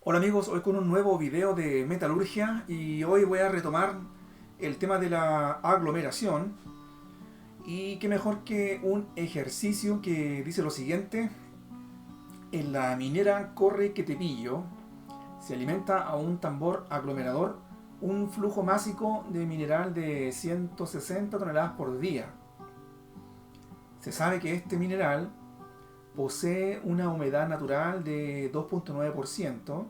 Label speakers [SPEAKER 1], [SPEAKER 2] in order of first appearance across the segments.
[SPEAKER 1] Hola amigos, hoy con un nuevo video de metalurgia y hoy voy a retomar el tema de la aglomeración y qué mejor que un ejercicio que dice lo siguiente: en la minera Corre que te pillo se alimenta a un tambor aglomerador un flujo másico de mineral de 160 toneladas por día. Se sabe que este mineral posee una humedad natural de 2,9%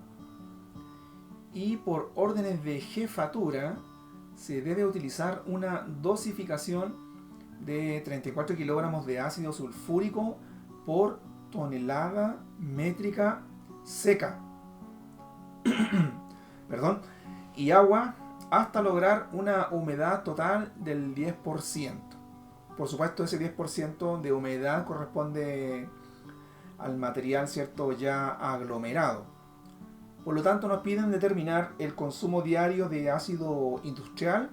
[SPEAKER 1] y por órdenes de jefatura se debe utilizar una dosificación de 34 kilogramos de ácido sulfúrico por tonelada métrica seca, perdón, y agua hasta lograr una humedad total del 10%. Por supuesto, ese 10% de humedad corresponde al material, cierto, ya aglomerado. Por lo tanto, nos piden determinar el consumo diario de ácido industrial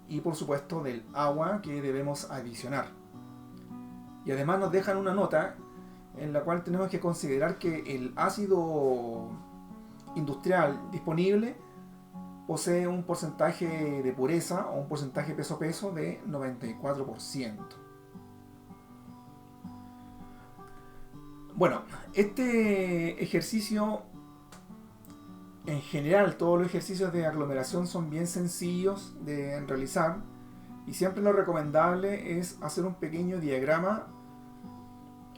[SPEAKER 1] y por supuesto del agua que debemos adicionar. Y además nos dejan una nota en la cual tenemos que considerar que el ácido industrial disponible posee un porcentaje de pureza o un porcentaje peso-peso de 94%. Bueno, este ejercicio, en general todos los ejercicios de aglomeración son bien sencillos de realizar y siempre lo recomendable es hacer un pequeño diagrama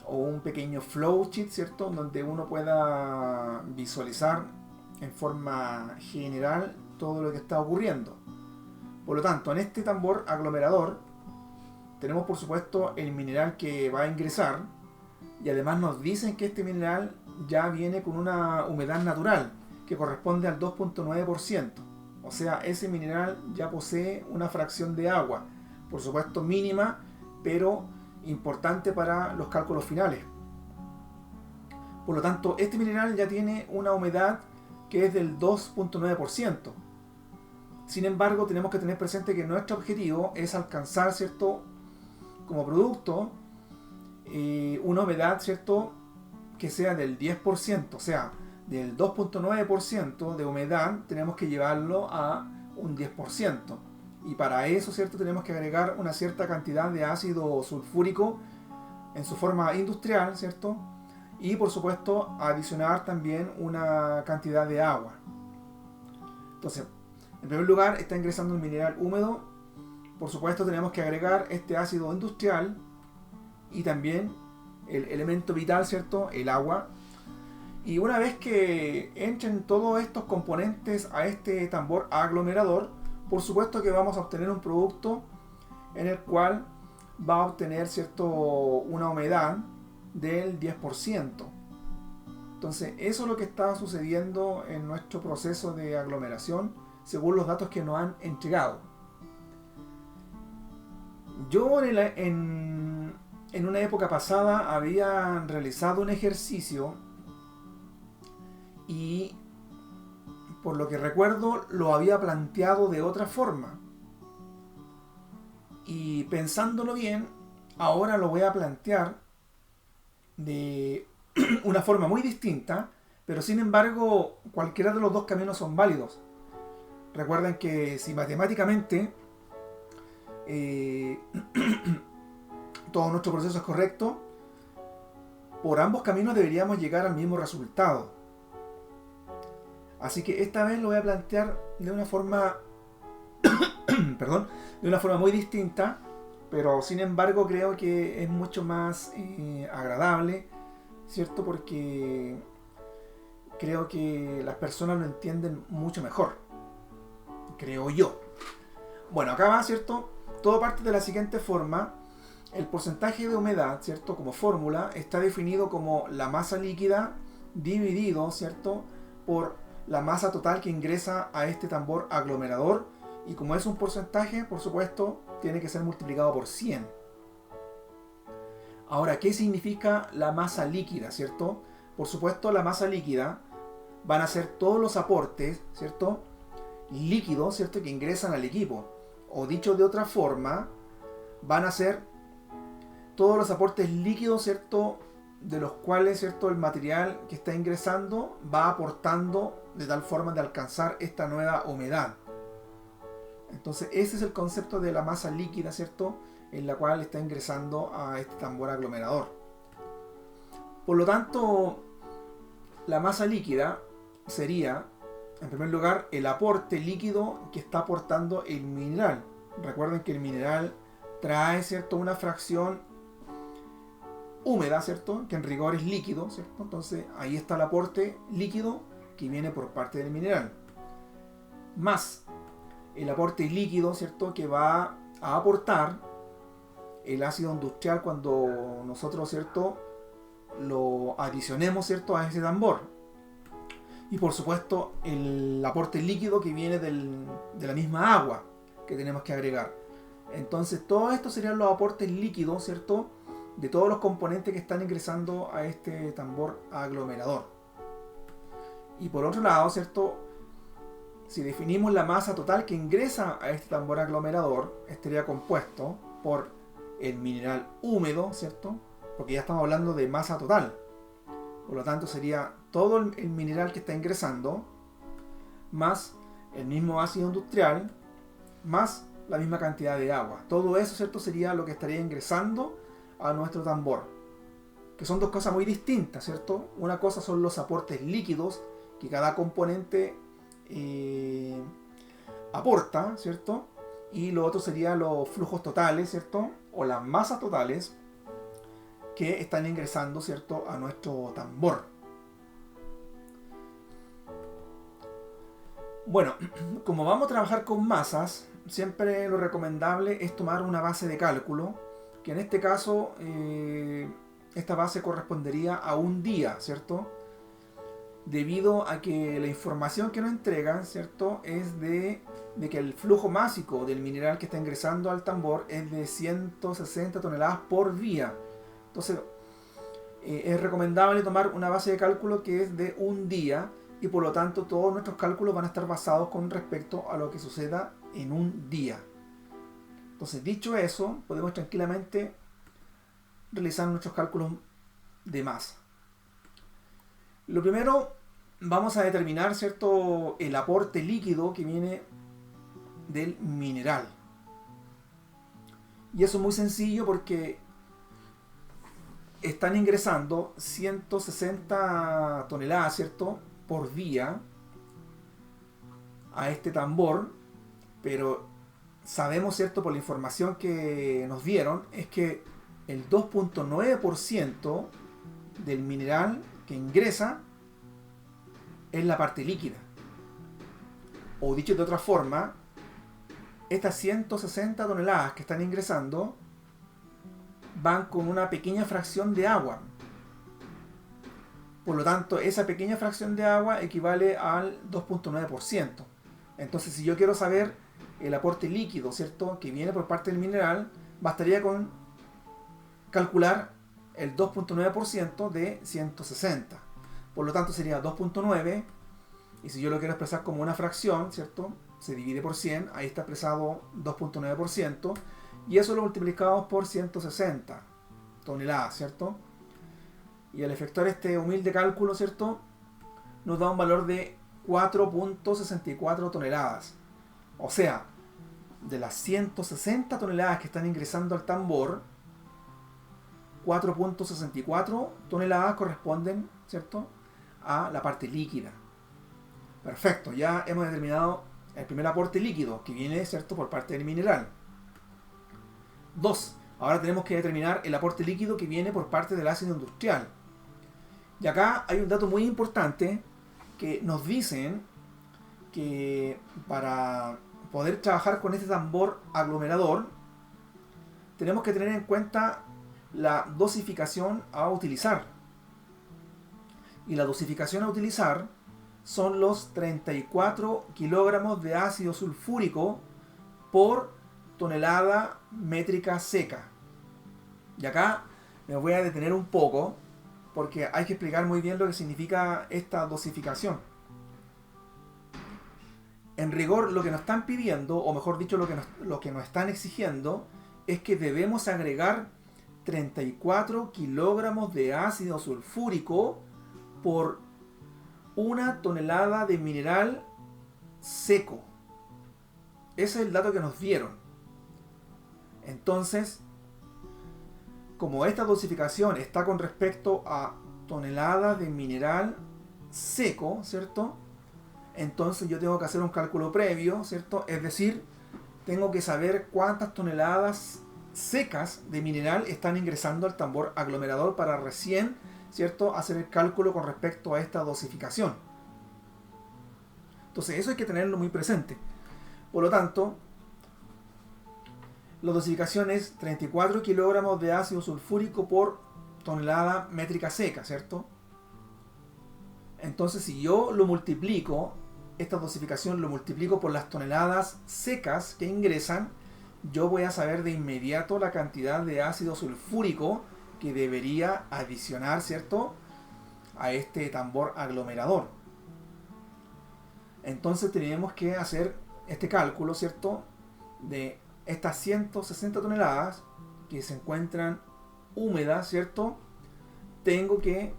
[SPEAKER 1] o un pequeño flowchart, ¿cierto? Donde uno pueda visualizar en forma general todo lo que está ocurriendo. Por lo tanto, en este tambor aglomerador tenemos por supuesto el mineral que va a ingresar y además nos dicen que este mineral ya viene con una humedad natural que corresponde al 2,9%. O sea, ese mineral ya posee una fracción de agua, por supuesto mínima, pero importante para los cálculos finales. Por lo tanto, este mineral ya tiene una humedad que es del 2,9%. Sin embargo, tenemos que tener presente que nuestro objetivo es alcanzar, ¿cierto?, como producto, una humedad, ¿cierto?, que sea del 10%, o sea, del 2,9% de humedad tenemos que llevarlo a un 10%. Y para eso, ¿cierto?, tenemos que agregar una cierta cantidad de ácido sulfúrico en su forma industrial, ¿cierto? Y por supuesto adicionar también una cantidad de agua. Entonces, en primer lugar está ingresando un mineral húmedo. Por supuesto tenemos que agregar este ácido industrial y también el elemento vital, ¿cierto?, el agua. Y una vez que entren todos estos componentes a este tambor aglomerador, por supuesto que vamos a obtener un producto en el cual va a obtener, ¿cierto?, una humedad del 10%. Entonces, eso es lo que está sucediendo en nuestro proceso de aglomeración según los datos que nos han entregado. Yo en una época pasada había realizado un ejercicio y por lo que recuerdo lo había planteado de otra forma. Y pensándolo bien, ahora lo voy a plantear de una forma muy distinta, pero sin embargo cualquiera de los dos caminos son válidos. Recuerden que si matemáticamente eh, todo nuestro proceso es correcto, por ambos caminos deberíamos llegar al mismo resultado. Así que esta vez lo voy a plantear de una forma, perdón, de una forma muy distinta, pero sin embargo creo que es mucho más agradable, ¿cierto? Porque creo que las personas lo entienden mucho mejor, creo yo. Bueno, acá va, ¿cierto? Todo parte de la siguiente forma. El porcentaje de humedad, ¿cierto?, como fórmula, está definido como la masa líquida dividido, ¿cierto?, por la masa total que ingresa a este tambor aglomerador. Y como es un porcentaje, por supuesto, tiene que ser multiplicado por 100. Ahora, ¿qué significa la masa líquida, ¿cierto? Por supuesto, la masa líquida van a ser todos los aportes, ¿cierto?, líquidos, ¿cierto?, que ingresan al equipo. O dicho de otra forma, van a ser todos los aportes líquidos, ¿cierto?, de los cuales, ¿cierto?, el material que está ingresando va aportando de tal forma de alcanzar esta nueva humedad. Entonces ese es el concepto de la masa líquida, ¿cierto?, en la cual está ingresando a este tambor aglomerador. Por lo tanto, la masa líquida sería, en primer lugar, el aporte líquido que está aportando el mineral. Recuerden que el mineral trae, ¿cierto?, una fracción húmeda, ¿cierto?, que en rigor es líquido, ¿cierto? Entonces ahí está el aporte líquido que viene por parte del mineral, más el aporte líquido, ¿cierto?, que va a aportar el ácido industrial cuando nosotros, ¿cierto?, lo adicionemos, ¿cierto?, a ese tambor. Y por supuesto el aporte líquido que viene de la misma agua que tenemos que agregar. Entonces todos estos serían los aportes líquidos, ¿cierto?, de todos los componentes que están ingresando a este tambor aglomerador. Y por otro lado, ¿cierto?, si definimos la masa total que ingresa a este tambor aglomerador, estaría compuesto por el mineral húmedo, ¿cierto?, porque ya estamos hablando de masa total. Por lo tanto sería todo el mineral que está ingresando, más el mismo ácido industrial, más la misma cantidad de agua. Todo eso, ¿cierto?, sería lo que estaría ingresando a nuestro tambor, que son dos cosas muy distintas, ¿cierto? Una cosa son los aportes líquidos que cada componente aporta, ¿cierto? Y lo otro serían los flujos totales, ¿cierto?, o las masas totales que están ingresando, ¿cierto?, a nuestro tambor. Bueno, como vamos a trabajar con masas, siempre lo recomendable es tomar una base de cálculo, que en este caso esta base correspondería a un día, ¿cierto?, debido a que la información que nos entregan, ¿cierto?, es de que el flujo másico del mineral que está ingresando al tambor es de 160 toneladas por día. Entonces es recomendable tomar una base de cálculo que es de un día, y por lo tanto todos nuestros cálculos van a estar basados con respecto a lo que suceda en un día. Entonces, dicho eso, podemos tranquilamente realizar nuestros cálculos de masa. Lo primero, vamos a determinar, ¿cierto?, el aporte líquido que viene del mineral. Y eso es muy sencillo porque están ingresando 160 toneladas, ¿cierto?, por día a este tambor, pero sabemos, ¿cierto?, por la información que nos dieron, es que el 2.9% del mineral que ingresa es la parte líquida. O dicho de otra forma, estas 160 toneladas que están ingresando van con una pequeña fracción de agua. Por lo tanto, esa pequeña fracción de agua equivale al 2.9%. Entonces, si yo quiero saber el aporte líquido, ¿cierto?, que viene por parte del mineral, bastaría con calcular el 2.9% de 160. Por lo tanto, sería 2.9, y si yo lo quiero expresar como una fracción, ¿cierto?, se divide por 100, ahí está expresado 2.9%, y eso lo multiplicamos por 160 toneladas, ¿cierto? Y al efectuar este humilde cálculo, ¿cierto?, nos da un valor de 4.64 toneladas. O sea, de las 160 toneladas que están ingresando al tambor, 4.64 toneladas corresponden, ¿cierto?, a la parte líquida. Perfecto, ya hemos determinado el primer aporte líquido que viene, ¿cierto?, por parte del mineral. 2. Ahora tenemos que determinar el aporte líquido que viene por parte del ácido industrial. Y acá hay un dato muy importante que nos dicen que para poder trabajar con este tambor aglomerador tenemos que tener en cuenta la dosificación a utilizar. Y la dosificación a utilizar son los 34 kilogramos de ácido sulfúrico por tonelada métrica seca. Y acá me voy a detener un poco porque hay que explicar muy bien lo que significa esta dosificación. En rigor, lo que nos están pidiendo, o mejor dicho, lo que nos están exigiendo, es que debemos agregar 34 kilogramos de ácido sulfúrico por 1 tonelada de mineral seco. Ese es el dato que nos dieron. Entonces, como esta dosificación está con respecto a toneladas de mineral seco, ¿cierto? Entonces yo tengo que hacer un cálculo previo, ¿cierto? Es decir, tengo que saber cuántas toneladas secas de mineral están ingresando al tambor aglomerador para recién, ¿cierto?, hacer el cálculo con respecto a esta dosificación. Entonces eso hay que tenerlo muy presente. Por lo tanto, la dosificación es 34 kilogramos de ácido sulfúrico por tonelada métrica seca, ¿cierto? Entonces si yo lo multiplico, esta dosificación lo multiplico por las toneladas secas que ingresan, yo voy a saber de inmediato la cantidad de ácido sulfúrico que debería adicionar, ¿cierto?, a este tambor aglomerador. Entonces tenemos que hacer este cálculo, ¿cierto?, de estas 160 toneladas que se encuentran húmedas, ¿cierto? Tengo que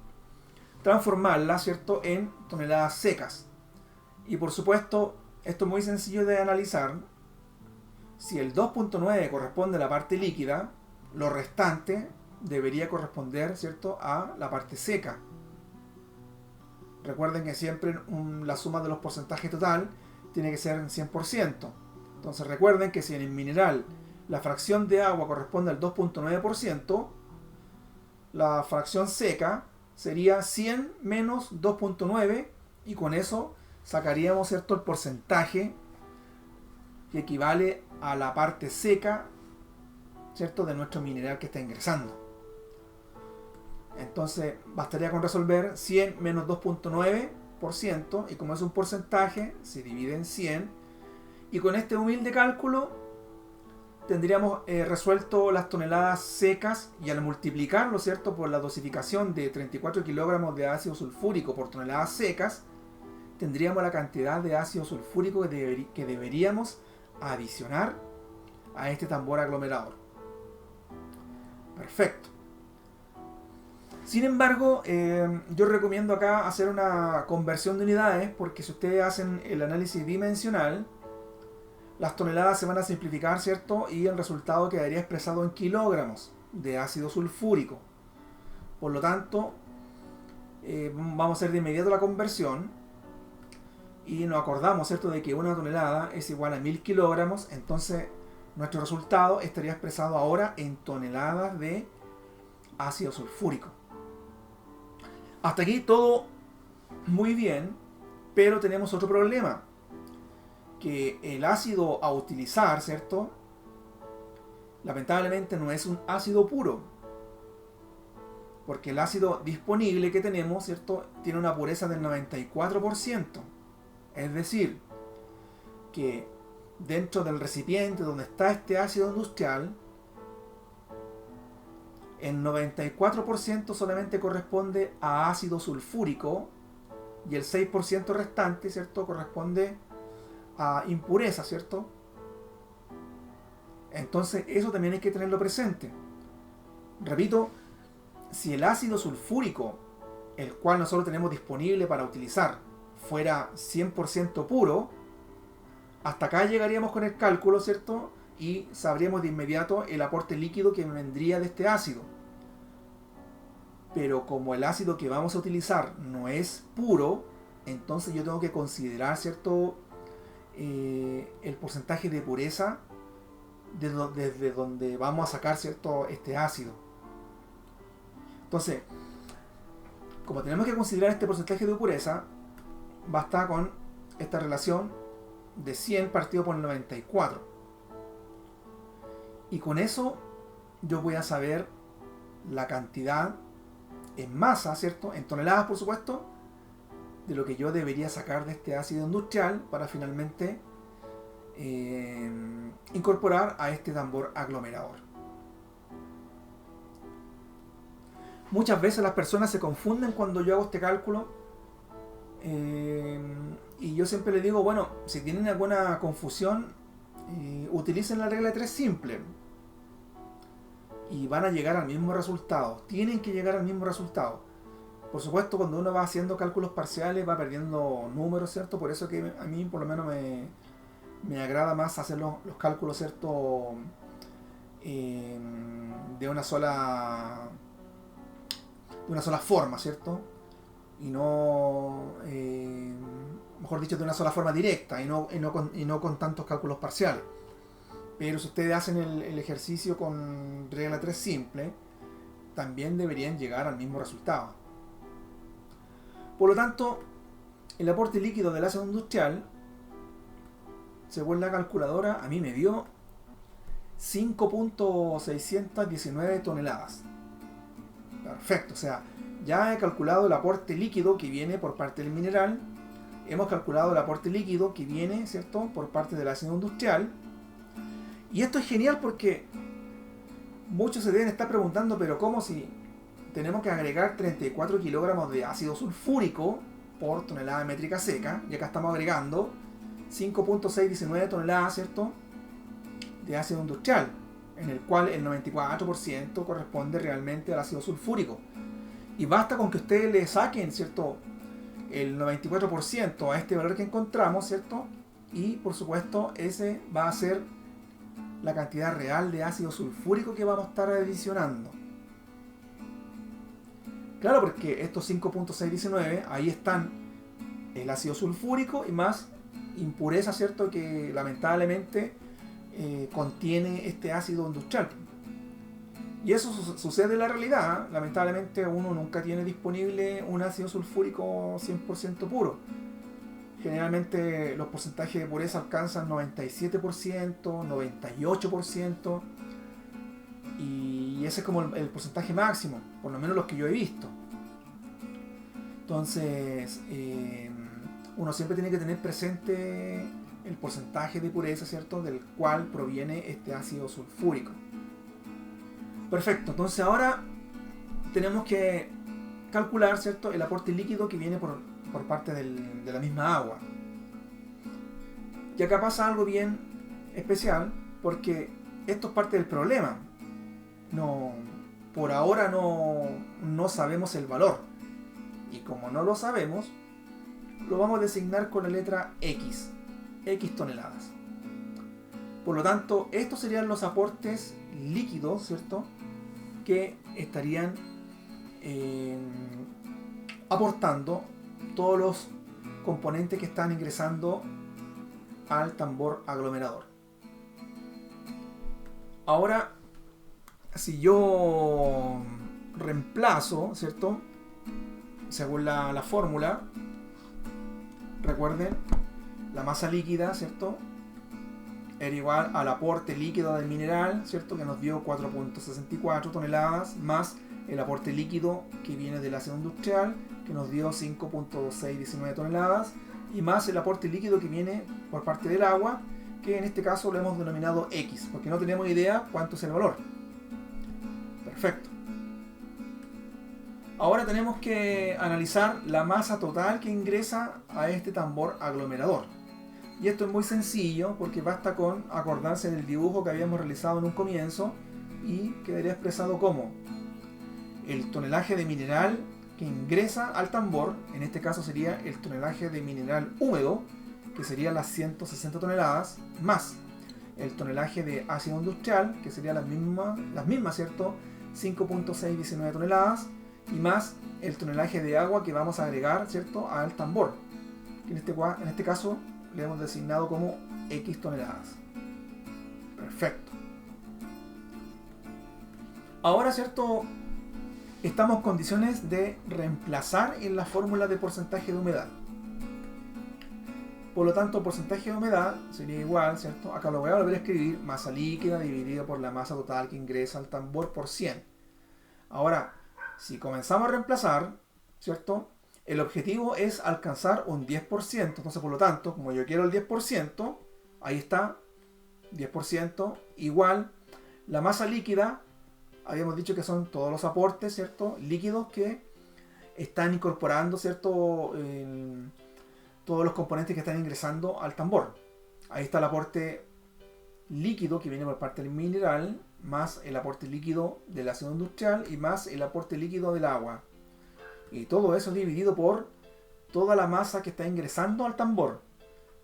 [SPEAKER 1] transformarlas, ¿cierto?, en toneladas secas. Y por supuesto, esto es muy sencillo de analizar. Si el 2.9 corresponde a la parte líquida, lo restante debería corresponder, ¿cierto?, a la parte seca. Recuerden que siempre la suma de los porcentajes total tiene que ser en 100%. Entonces recuerden que si en el mineral la fracción de agua corresponde al 2.9%, la fracción seca sería 100 menos 2.9 y con eso sacaríamos, ¿cierto?, el porcentaje que equivale a la parte seca, ¿cierto?, de nuestro mineral que está ingresando. Entonces bastaría con resolver 100 menos 2.9% y como es un porcentaje se divide en 100 y con este humilde cálculo tendríamos resuelto las toneladas secas y al multiplicarlo, ¿cierto?, por la dosificación de 34 kilogramos de ácido sulfúrico por toneladas secas, tendríamos la cantidad de ácido sulfúrico que deberíamos adicionar a este tambor aglomerador. Perfecto. Sin embargo, yo recomiendo acá hacer una conversión de unidades porque si ustedes hacen el análisis dimensional, las toneladas se van a simplificar, ¿cierto? Y el resultado quedaría expresado en kilogramos de ácido sulfúrico. Por lo tanto, vamos a hacer de inmediato la conversión y nos acordamos, ¿cierto?, de que una tonelada es igual a 1000 kilogramos. Entonces, nuestro resultado estaría expresado ahora en toneladas de ácido sulfúrico. Hasta aquí todo muy bien, pero tenemos otro problema. Que el ácido a utilizar, ¿cierto?, lamentablemente no es un ácido puro. Porque el ácido disponible que tenemos, ¿cierto?, tiene una pureza del 94%. Es decir, que dentro del recipiente donde está este ácido industrial, el 94% solamente corresponde a ácido sulfúrico y el 6% restante, ¿cierto?, corresponde a impureza, ¿cierto? Entonces eso también hay que tenerlo presente. Repito, si el ácido sulfúrico, el cual nosotros tenemos disponible para utilizar, fuera 100% puro, hasta acá llegaríamos con el cálculo, ¿cierto? Y sabríamos de inmediato el aporte líquido que vendría de este ácido. Pero como el ácido que vamos a utilizar no es puro, entonces yo tengo que considerar, ¿cierto?, el porcentaje de pureza desde donde vamos a sacar, ¿cierto?, este ácido. Entonces, como tenemos que considerar este porcentaje de pureza, basta con esta relación de 100 partido por 94. Y con eso yo voy a saber la cantidad en masa, ¿cierto?, en toneladas, por supuesto, de lo que yo debería sacar de este ácido industrial para finalmente incorporar a este tambor aglomerador. Muchas veces las personas se confunden cuando yo hago este cálculo y yo siempre les digo, bueno, si tienen alguna confusión, utilicen la regla de 3 simple. y van a llegar al mismo resultado. Tienen que llegar al mismo resultado. Por supuesto, cuando uno va haciendo cálculos parciales va perdiendo números, ¿cierto? Por eso que a mí por lo menos me agrada más hacer los cálculos, ¿cierto? De una sola forma, ¿cierto? Y no, mejor dicho, de una sola forma directa y no con tantos cálculos parciales. Pero si ustedes hacen el ejercicio con regla 3 simple, también deberían llegar al mismo resultado. Por lo tanto, el aporte líquido del ácido industrial, según la calculadora, a mí me dio 5.619 toneladas. Perfecto, o sea, ya he calculado el aporte líquido que viene por parte del mineral, hemos calculado el aporte líquido que viene, ¿cierto?, por parte del ácido industrial. Y esto es genial porque muchos se deben estar preguntando, pero ¿cómo si tenemos que agregar 34 kilogramos de ácido sulfúrico por tonelada métrica seca? Y acá estamos agregando 5.619 toneladas, ¿cierto?, de ácido industrial, en el cual el 94% corresponde realmente al ácido sulfúrico. Y basta con que ustedes le saquen, ¿cierto?, el 94% a este valor que encontramos, ¿cierto? Y por supuesto ese va a ser la cantidad real de ácido sulfúrico que vamos a estar adicionando. Claro, porque estos 5.619, ahí están el ácido sulfúrico y más impureza, ¿cierto?, que lamentablemente contiene este ácido industrial. Y eso sucede en la realidad. Lamentablemente uno nunca tiene disponible un ácido sulfúrico 100% puro. Generalmente los porcentajes de pureza alcanzan 97%, 98%, y ese es como el porcentaje máximo, por lo menos los que yo he visto. Entonces, uno siempre tiene que tener presente el porcentaje de pureza, ¿cierto?, del cual proviene este ácido sulfúrico. Perfecto, entonces ahora tenemos que calcular, ¿cierto?, el aporte líquido que viene por parte de la misma agua. Y acá pasa algo bien especial, porque esto es parte del problema. Por ahora no sabemos el valor. Y como no lo sabemos, lo vamos a designar con la letra X toneladas. Por lo tanto, estos serían los aportes líquidos, ¿cierto?, que estarían aportando todos los componentes que están ingresando al tambor aglomerador. Ahora, si yo reemplazo, ¿cierto?, según la fórmula, recuerden, la masa líquida, ¿cierto?, era igual al aporte líquido del mineral, ¿cierto?, que nos dio 4.64 toneladas, más el aporte líquido que viene del ácido industrial, que nos dio 5.619 toneladas, y más el aporte líquido que viene por parte del agua, que en este caso lo hemos denominado X, porque no tenemos idea cuánto es el valor. Perfecto. Ahora tenemos que analizar la masa total que ingresa a este tambor aglomerador. Y esto es muy sencillo porque basta con acordarse del dibujo que habíamos realizado en un comienzo y quedaría expresado como el tonelaje de mineral que ingresa al tambor, en este caso sería el tonelaje de mineral húmedo, que sería las 160 toneladas, más el tonelaje de ácido industrial, que sería las mismas, ¿cierto?, 5.619 toneladas, y más el tonelaje de agua que vamos a agregar, ¿cierto?, al tambor, que en este caso le hemos designado como X toneladas. Perfecto. Ahora, ¿cierto?, estamos en condiciones de reemplazar en la fórmula de porcentaje de humedad. Por lo tanto, el porcentaje de humedad sería igual, ¿cierto? Acá lo voy a volver a escribir: masa líquida dividida por la masa total que ingresa al tambor por 100. Ahora, si comenzamos a reemplazar, ¿cierto?, el objetivo es alcanzar un 10%. Entonces, por lo tanto, como yo quiero el 10%, ahí está, 10% igual la masa líquida. Habíamos dicho que son todos los aportes, ¿cierto?, líquidos que están incorporando, ¿cierto?, todos los componentes que están ingresando al tambor. Ahí está el aporte líquido que viene por parte del mineral, más el aporte líquido del ácido industrial y más el aporte líquido del agua. Y todo eso dividido por toda la masa que está ingresando al tambor.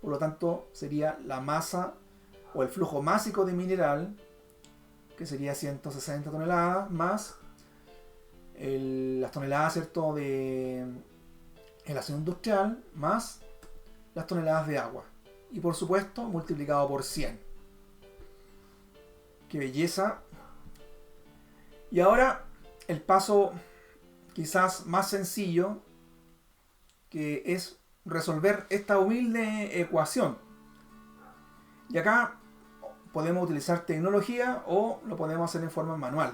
[SPEAKER 1] Por lo tanto, sería la masa o el flujo másico de mineral, que sería 160 toneladas, más las toneladas, ¿cierto?, de el ácido industrial, más las toneladas de agua. Y por supuesto, multiplicado por 100. ¡Qué belleza! Y ahora, el paso quizás más sencillo, que es resolver esta humilde ecuación. Y acá podemos utilizar tecnología o lo podemos hacer en forma manual.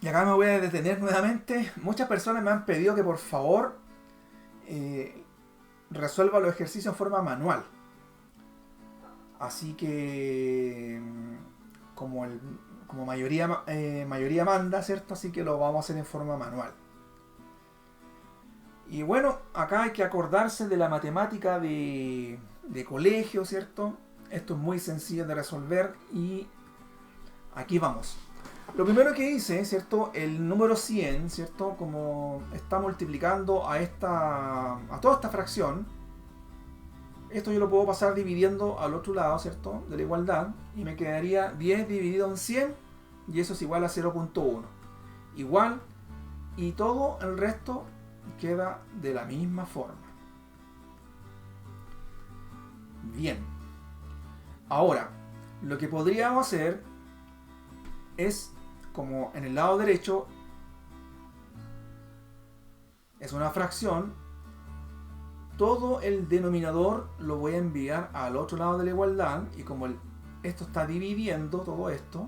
[SPEAKER 1] Y acá me voy a detener nuevamente. Muchas personas me han pedido que por favor resuelva los ejercicios en forma manual. Así que como mayoría manda, ¿cierto? Así que lo vamos a hacer en forma manual. Y bueno, acá hay que acordarse de la matemática de colegio, ¿cierto? Esto es muy sencillo de resolver y aquí vamos. Lo primero que hice, ¿cierto? El número 100, ¿cierto? Como está multiplicando a toda esta fracción, esto yo lo puedo pasar dividiendo al otro lado, ¿cierto?, de la igualdad, y me quedaría 10 dividido en 100, y eso es igual a 0.1. Igual, y todo el resto queda de la misma forma. Bien. Ahora, lo que podríamos hacer es, como en el lado derecho es una fracción, todo el denominador lo voy a enviar al otro lado de la igualdad, y como esto está dividiendo todo esto,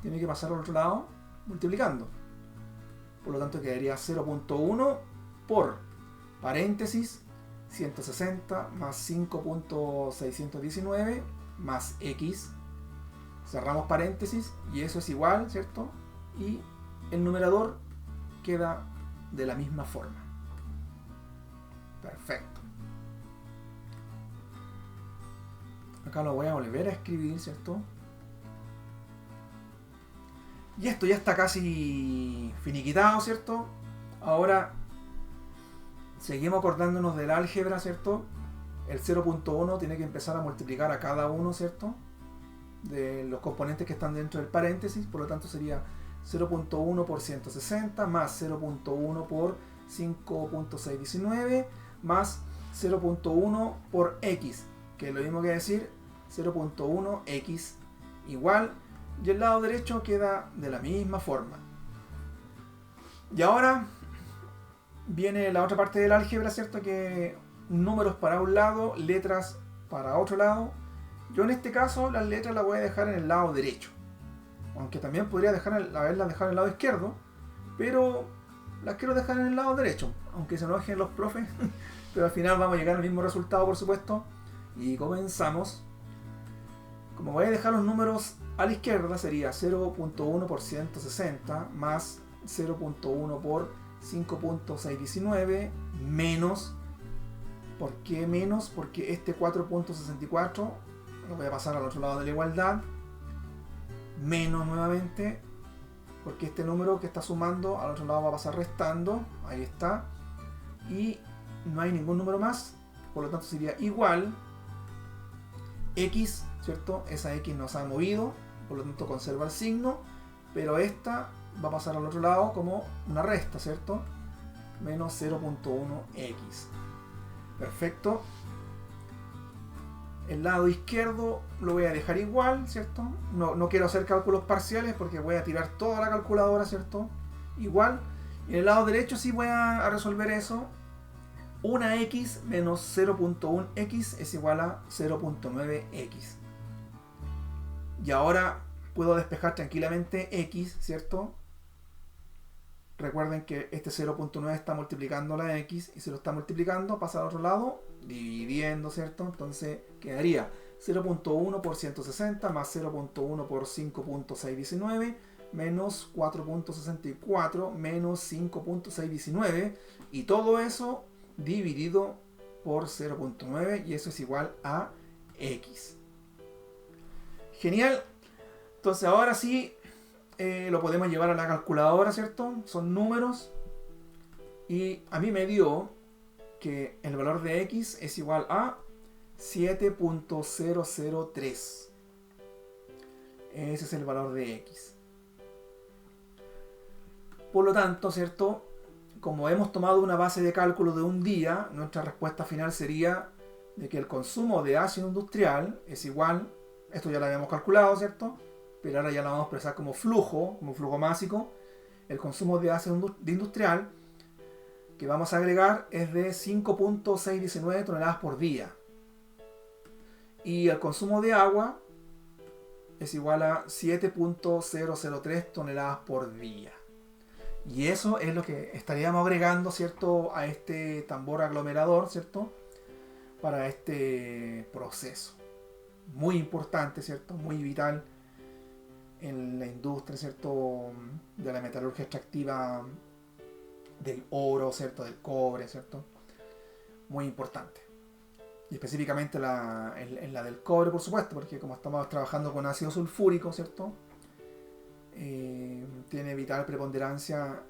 [SPEAKER 1] tiene que pasar al otro lado multiplicando. Por lo tanto quedaría 0.1 por paréntesis 160 más 5.619 más x. Cerramos paréntesis y eso es igual, ¿cierto? Y el numerador queda de la misma forma. Perfecto. Acá lo voy a volver a escribir, ¿cierto? Y esto ya está casi finiquitado, ¿cierto? Ahora seguimos acordándonos del álgebra, ¿cierto? El 0.1 tiene que empezar a multiplicar a cada uno, ¿cierto?, de los componentes que están dentro del paréntesis. Por lo tanto sería 0.1 por 160 más 0.1 por 5.619 más 0.1 por x, que es lo mismo que decir 0.1x igual, y el lado derecho queda de la misma forma. Y ahora viene la otra parte del álgebra, ¿cierto?, que números para un lado, letras para otro lado. Yo en este caso las letras las voy a dejar en el lado derecho, aunque también podría haberlas dejado en el lado izquierdo, pero las quiero dejar en el lado derecho, aunque se enojen los profes, pero al final vamos a llegar al mismo resultado, por supuesto. Y comenzamos. Como voy a dejar los números a la izquierda, sería 0.1 por 160 más 0.1 por 5.619 menos. ¿Por qué menos? Porque este 4.64 lo voy a pasar al otro lado de la igualdad, menos nuevamente, porque este número que está sumando al otro lado va a pasar restando, ahí está, y no hay ningún número más, por lo tanto sería igual x, ¿cierto? Esa x no se ha movido, por lo tanto conserva el signo, pero esta va a pasar al otro lado como una resta, ¿cierto? Menos 0.1x. Perfecto. El lado izquierdo lo voy a dejar igual, ¿cierto? No quiero hacer cálculos parciales porque voy a tirar toda la calculadora, ¿cierto? Igual. Y en el lado derecho sí voy a resolver eso. Una x menos 0.1x es igual a 0.9x. Y ahora puedo despejar tranquilamente x, ¿cierto? Recuerden que este 0.9 está multiplicando la x, y si lo está multiplicando pasa al otro lado, dividiendo, ¿cierto? Entonces quedaría 0.1 por 160 más 0.1 por 5.619 menos 4.64 menos 5.619, y todo eso dividido por 0.9, y eso es igual a x. Genial. Entonces ahora sí lo podemos llevar a la calculadora, ¿cierto? Son números. Y a mí me dio que el valor de x es igual a 7.003. Ese es el valor de x. Por lo tanto, ¿cierto? Como hemos tomado una base de cálculo de un día, nuestra respuesta final sería de que el consumo de ácido industrial es igual, esto ya lo habíamos calculado, ¿cierto? Pero ahora ya lo vamos a expresar como flujo másico. El consumo de ácido industrial que vamos a agregar es de 5.619 toneladas por día. Y el consumo de agua es igual a 7.003 toneladas por día. Y eso es lo que estaríamos agregando, ¿cierto?, a este tambor aglomerador, ¿cierto?, para este proceso. Muy importante, ¿cierto?, muy vital en la industria, ¿cierto?, de la metalurgia extractiva del oro, ¿cierto?, del cobre, ¿cierto?, muy importante. Y específicamente en la del cobre, por supuesto, porque como estamos trabajando con ácido sulfúrico, ¿cierto?, tiene vital preponderancia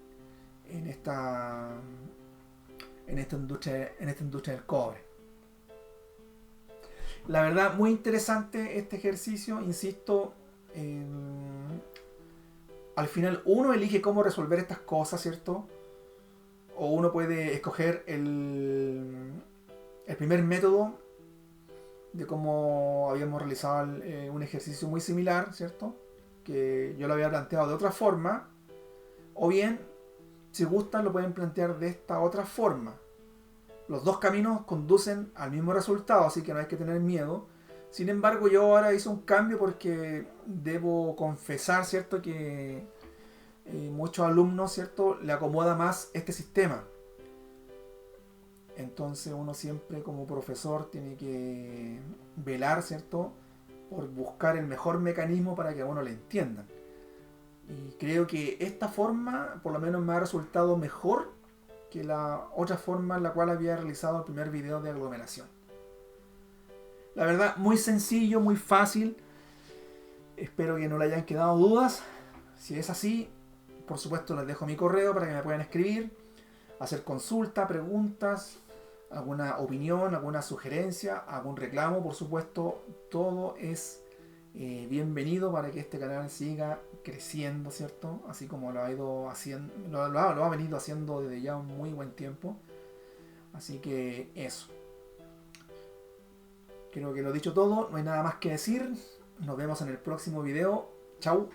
[SPEAKER 1] en esta industria del cobre. La verdad, muy interesante este ejercicio, insisto. Al final uno elige cómo resolver estas cosas, ¿cierto? O uno puede escoger el primer método de cómo habíamos realizado un ejercicio muy similar, ¿cierto?, que yo lo había planteado de otra forma, o bien, si gustan, lo pueden plantear de esta otra forma. Los dos caminos conducen al mismo resultado, así que no hay que tener miedo. Sin embargo, yo ahora hice un cambio porque debo confesar, ¿cierto?, que muchos alumnos, ¿cierto?, le acomoda más este sistema. Entonces uno siempre como profesor tiene que velar, ¿cierto?, por buscar el mejor mecanismo para que a uno le entiendan. Y creo que esta forma por lo menos me ha resultado mejor que la otra forma en la cual había realizado el primer video de aglomeración. La verdad, muy sencillo, muy fácil. Espero que no le hayan quedado dudas. Si es así, por supuesto les dejo mi correo para que me puedan escribir, hacer consultas, preguntas, alguna opinión, alguna sugerencia, algún reclamo, por supuesto. Todo es bienvenido para que este canal siga creciendo, ¿cierto? Así como lo ha ido haciendo, lo ha venido haciendo desde ya un muy buen tiempo. Así que eso. Creo que lo he dicho todo, no hay nada más que decir. Nos vemos en el próximo video. Chau.